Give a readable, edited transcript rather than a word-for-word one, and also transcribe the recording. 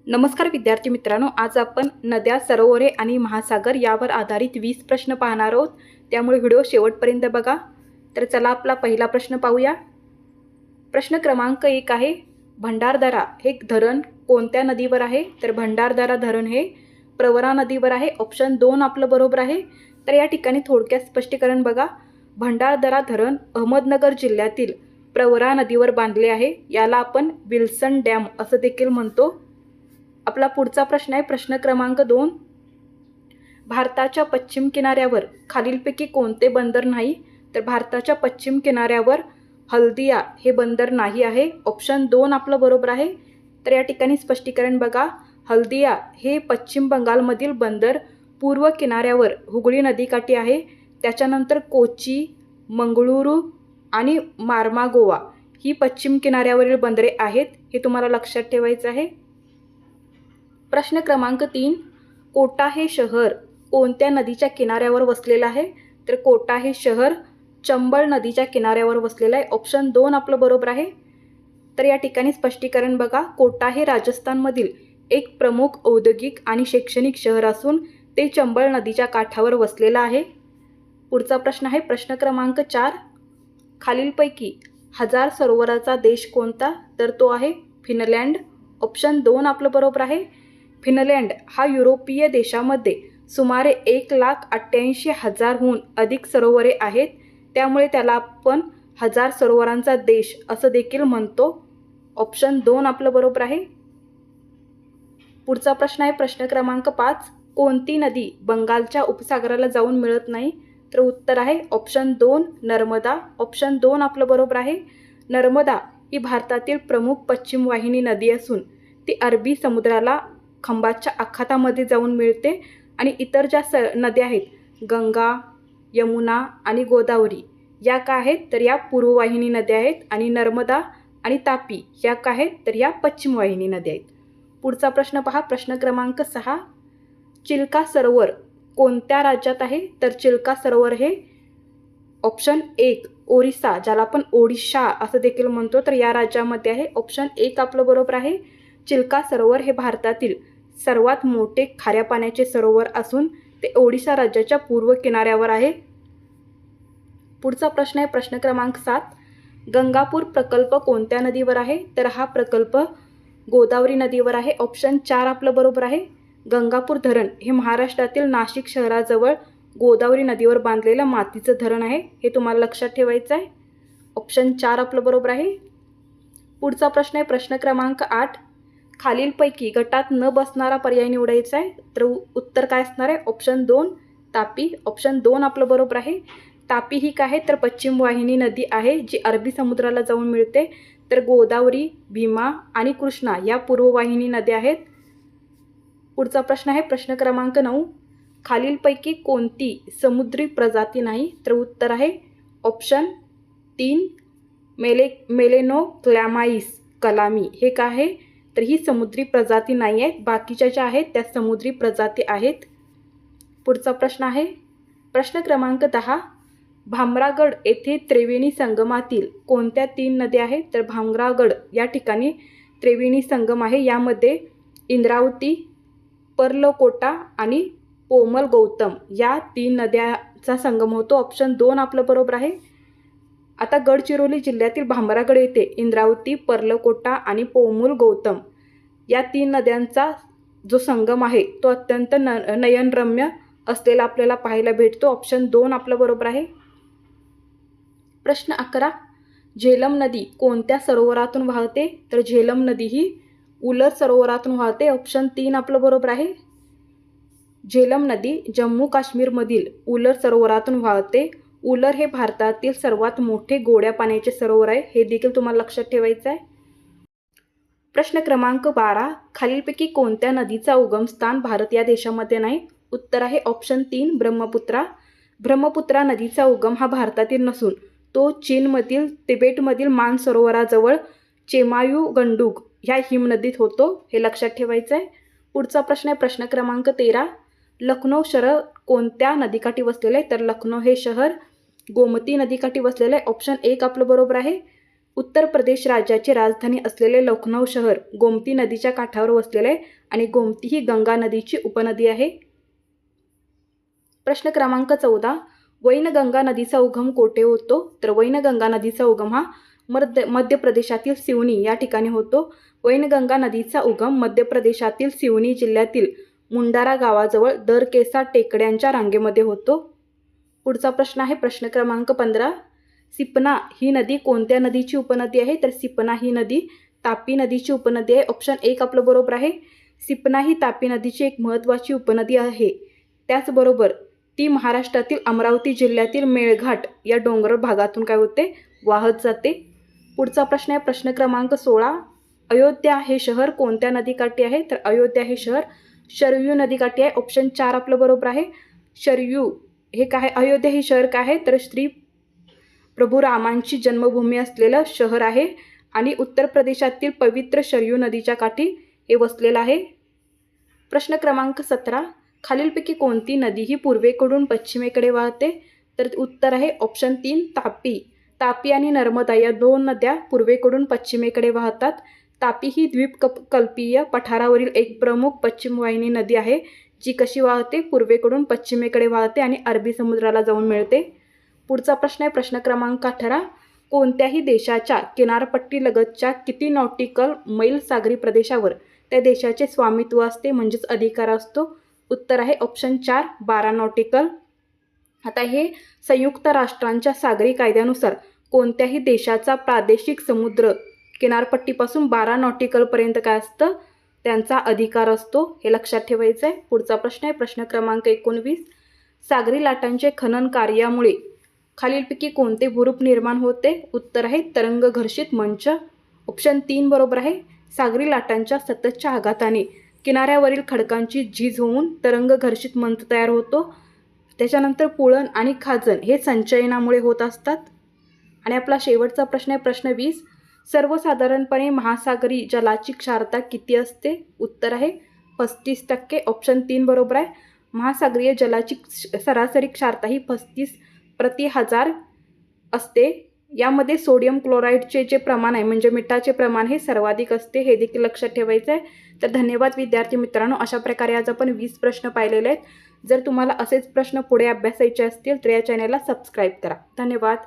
नमस्कार विद्यार्थी मित्रांनो, आज आपण नद्या, सरोवरे आणि महासागर यावर आधारित 20 प्रश्न पाहणार आहोत. त्यामुळे व्हिडिओ शेवटपर्यंत बघा. तर चला आपला पहिला प्रश्न पाहूया. प्रश्न क्रमांक 1 आहे, भंडारदरा हे धरण कोणत्या नदीवर आहे? तर भंडारदरा धरण हे प्रवरा नदीवर आहे. ऑप्शन 2 आपलं बरोबर आहे. तर या ठिकाणी थोडक्यात स्पष्टीकरण बघा. भंडारदरा धरण अहमदनगर जिल्ह्यातील प्रवरा नदीवर बांधले आहे. याला आपण विल्सन डॅम असं देखील म्हणतो. आपला पुढचा प्रश्न आहे प्रश्न क्रमांक 2. भारताच्या पश्चिम किनाऱ्यावर खालीलपैकी कोणते बंदर नाही? तर भारताच्या पश्चिम किनाऱ्यावर हल्दिया हे बंदर नाही आहे. ऑप्शन 2 आपलं बरोबर आहे. तर या ठिकाणी स्पष्टीकरण बघा. हल्दिया हे पश्चिम बंगालमधील बंदर पूर्व किनाऱ्यावर हुगळी नदीकाठी आहे. त्याच्यानंतर कोची, मंगळुरू आणि मार्मागोवा ही पश्चिम किनाऱ्यावरील बंदरे आहेत. हे तुम्हाला लक्षात ठेवायचं आहे. प्रश्न क्रमांक 3, कोटा हे शहर कोणत्या नदीच्या किनाऱ्यावर वसलेलं आहे? तर कोटा हे शहर चंबळ नदीच्या किनाऱ्यावर वसलेलं आहे. ऑप्शन 2 आपलं बरोबर आहे. तर या ठिकाणी स्पष्टीकरण बघा. कोटा हे राजस्थानमधील एक प्रमुख औद्योगिक आणि शैक्षणिक शहर असून ते चंबळ नदीच्या काठावर वसलेलं आहे. पुढचा प्रश्न आहे प्रश्न क्रमांक 4, खालीलपैकी हजार सरोवराचा देश कोणता? तर तो आहे फिनलँड. ऑप्शन 2 आपलं बरोबर आहे. फिनलँड हा युरोपीय देशामध्ये सुमारे 1,88,000हून अधिक सरोवरे आहेत. त्यामुळे त्याला आपण हजार सरोवरांचा देश असं देखील म्हणतो. ऑप्शन 2 आपलं बरोबर आहे. पुढचा प्रश्न आहे प्रश्न क्रमांक 5, कोणती नदी बंगालच्या उपसागराला जाऊन मिळत नाही? तर उत्तर आहे ऑप्शन 2 नर्मदा. ऑप्शन 2 आपलं बरोबर आहे. नर्मदा ही भारतातील प्रमुख पश्चिम वाहिनी नदी असून ती अरबी समुद्राला खंबातच्या आखातामध्ये जाऊन मिळते. आणि इतर ज्या नद्या आहेत गंगा, यमुना आणि गोदावरी या का आहेत? तर या पूर्ववाहिनी नद्या आहेत. आणि नर्मदा आणि तापी या का आहेत? तर या पश्चिम वाहिनी नद्या आहेत. पुढचा प्रश्न पहा प्रश्न क्रमांक 6, चिल्का सरोवर कोणत्या राज्यात आहे? तर चिल्का सरोवर हे ऑप्शन 1 ओरिसा, ज्याला आपण ओडिशा असं देखील म्हणतो, तर या राज्यामध्ये आहे. ऑप्शन 1 आपलं बरोबर आहे. चिल्का सरोवर हे भारतातील सर्वात मोठे खाऱ्या पाण्याचे सरोवर असून ते ओडिशा राज्याच्या पूर्व किनाऱ्यावर आहे. पुढचा प्रश्न आहे प्रश्न क्रमांक 7, गंगापूर प्रकल्प कोणत्या नदीवर आहे? तर हा प्रकल्प गोदावरी नदीवर आहे. ऑप्शन 4 आपलं बरोबर आहे. गंगापूर धरण हे महाराष्ट्रातील नाशिक शहराजवळ गोदावरी नदीवर बांधलेलं मातीचं धरण आहे. हे तुम्हाला लक्षात ठेवायचं आहे. ऑप्शन 4 आपलं बरोबर आहे. पुढचा प्रश्न आहे प्रश्न क्रमांक 8, खालीलपैकी गटात न बसणारा पर्याय निवडायचा आहे. तर उत्तर काय असणार आहे? ऑप्शन 2 तापी. ऑप्शन 2 आपलं बरोबर आहे. तापी ही काय आहे? तर पश्चिम वाहिनी नदी आहे जी अरबी समुद्राला जाऊन मिळते. तर गोदावरी, भीमा आणि कृष्णा या पूर्ववाहिनी नद्या आहेत. पुढचा प्रश्न आहे प्रश्न क्रमांक 9, खालीलपैकी कोणती समुद्री प्रजाती नाही? तर उत्तर आहे ऑप्शन 3 मेलेनोक्लॅमाईस कलामी. हे काय आहे? तर ही समुद्री प्रजाती नाही आहेत. बाकीच्या ज्या आहेत त्या समुद्री प्रजाती आहेत. पुढचा प्रश्न आहे प्रश्न क्रमांक 10, भामरागड येथे त्रिवेणी संगमातील कोणत्या 3 नद्या आहेत? तर भामरागड या ठिकाणी त्रिवेणी संगम आहे. यामध्ये इंद्रावती, पर्लकोटा आणि पोमल गौतम या 3 नद्यांचा संगम होतो. ऑप्शन 2 आपलं बरोबर आहे. आता गडचिरोली जिल्ह्यातील भामरागड येथे इंद्रावती, पर्लकोटा आणि पोमुल गौतम या 3 नद्यांचा जो संगम आहे तो अत्यंत नयनरम्य असलेला आपल्याला पाहायला भेटतो. ऑप्शन 2 आपलं बरोबर आहे. प्रश्न 11, झेलम नदी कोणत्या सरोवरातून वाहते? तर झेलम नदी ही उलर सरोवरातून वाहते. ऑप्शन 3 आपलं बरोबर आहे. झेलम नदी जम्मू काश्मीरमधील उलर सरोवरातून वाहते. उलर हे भारतातील सर्वात मोठे गोड्या पाण्याचे सरोवर आहे. हे देखील तुम्हाला लक्षात ठेवायचं आहे. प्रश्न क्रमांक 12, खालीलपैकी कोणत्या नदीचा उगमस्थान भारत या देशामध्ये नाही? उत्तर आहे ऑप्शन 3 ब्रह्मपुत्रा. ब्रह्मपुत्रा नदीचा उगम हा भारतातील नसून तो चीनमधील तिबेटमधील मानसरोवराजवळ चेमायू गंडूक ह्या हिमनदीत होतो. हे लक्षात ठेवायचं आहे. पुढचा प्रश्न आहे प्रश्न क्रमांक 13, लखनौ शहर कोणत्या नदीकाठी वसलेलं आहे? तर लखनौ हे शहर गोमती नदीकाठी वसलेलं आहे. ऑप्शन 1 आपलं बरोबर आहे. उत्तर प्रदेश राज्याची राजधानी असलेले लखनौ शहर गोमती नदीच्या काठावर वसलेले आहे आणि गोमती ही गंगा नदीची उपनदी आहे. प्रश्न क्रमांक 14. वैनगंगा नदीचा उगम कोठे होतो? तर वैनगंगा नदीचा उगम हा मध्य प्रदेशातील सिवनी या ठिकाणी होतो. वैनगंगा नदीचा उगम मध्य प्रदेशातील सिवनी जिल्ह्यातील मुंडारा गावाजवळ दरकेसा टेकड्यांच्या रांगेमध्ये होतो. पुढचा प्रश्न आहे प्रश्न क्रमांक 15. सिपना ही नदी कोणत्या नदीची उपनदी आहे? तर सिपना ही नदी तापी नदीची उपनदी आहे. ऑप्शन 1 आपलं बरोबर आहे. सिपना ही तापी नदीची एक महत्त्वाची उपनदी आहे. त्याचबरोबर ती महाराष्ट्रातील अमरावती जिल्ह्यातील मेळघाट या डोंगर भागातून काय होते? वाहत जाते. पुढचा प्रश्न आहे प्रश्न क्रमांक 16. अयोध्या हे शहर कोणत्या नदीकाठी आहे? तर अयोध्या हे शहर शरयू नदीकाठी आहे. ऑप्शन 4 आपलं बरोबर आहे. शरयू हे काय? अयोध्या हे शहर काय आहे? तर श्री प्रभू रामांची जन्मभूमी असलेलं शहर आहे आणि उत्तर प्रदेशातील पवित्र शरयू नदीच्या काठी हे वसलेलं आहे. प्रश्न क्रमांक 17. खालीलपैकी कोणती नदी ही पूर्वेकडून पश्चिमेकडे वाहते? तर उत्तर आहे ऑप्शन 3 तापी. तापी आणि नर्मदा या 2 नद्या पूर्वेकडून पश्चिमेकडे वाहतात. तापी ही द्वीपकल्पीय पठारावरील एक प्रमुख पश्चिम वाहिनी नदी आहे, जी कशी वाहते? पूर्वेकडून पश्चिमेकडे वाहते आणि अरबी समुद्राला जाऊन मिळते. पुढचा प्रश्न आहे प्रश्न क्रमांक 18. कोणत्याही देशाच्या किनारपट्टीलगतच्या किती नॉटिकल मैल सागरी प्रदेशावर त्या देशाचे स्वामित्व असते म्हणजेच अधिकार असतो? उत्तर आहे ऑप्शन 4 12 नॉटिकल. आता हे संयुक्त राष्ट्रांच्या सागरी कायद्यानुसार कोणत्याही देशाचा प्रादेशिक समुद्र किनारपट्टीपासून 12 नॉटिकलपर्यंत काय असतं? त्यांचा अधिकार असतो. हे लक्षात ठेवायचं आहे. पुढचा प्रश्न आहे प्रश्न क्रमांक 19. सागरी लाटांचे खनन कार्यामुळे खालीलपैकी कोणते भूरूप निर्माण होते? उत्तर आहे तरंग घर्षित मंच. ऑप्शन 3 बरोबर आहे. सागरी लाटांच्या सततच्या आघाताने किनाऱ्यावरील खडकांची झीज होऊन तरंग घर्षित मंच तयार होतो. त्याच्यानंतर पुळण आणि खाजण हे संचयनामुळे होत असतात. आणि आपला शेवटचा प्रश्न आहे प्रश्न 20. सर्वसाधारणपणे महासागरी जलाची क्षारता किती असते? उत्तर आहे 35%. ऑप्शन 3 बरोबर आहे. महासागरीय जलाची सरासरी क्षारता ही 35/1000 असते. यामध्ये सोडियम क्लोराईडचे जे प्रमाण आहे म्हणजे मिठाचे प्रमाण हे सर्वाधिक असते. हे देखील लक्षात ठेवायचं आहे. तर धन्यवाद विद्यार्थी मित्रांनो. अशा प्रकारे आज आपण 20 प्रश्न पाहिलेले आहेत. जर तुम्हाला असेच प्रश्न पुढे अभ्यासायचे असतील तर या चॅनलला सबस्क्राईब करा. धन्यवाद.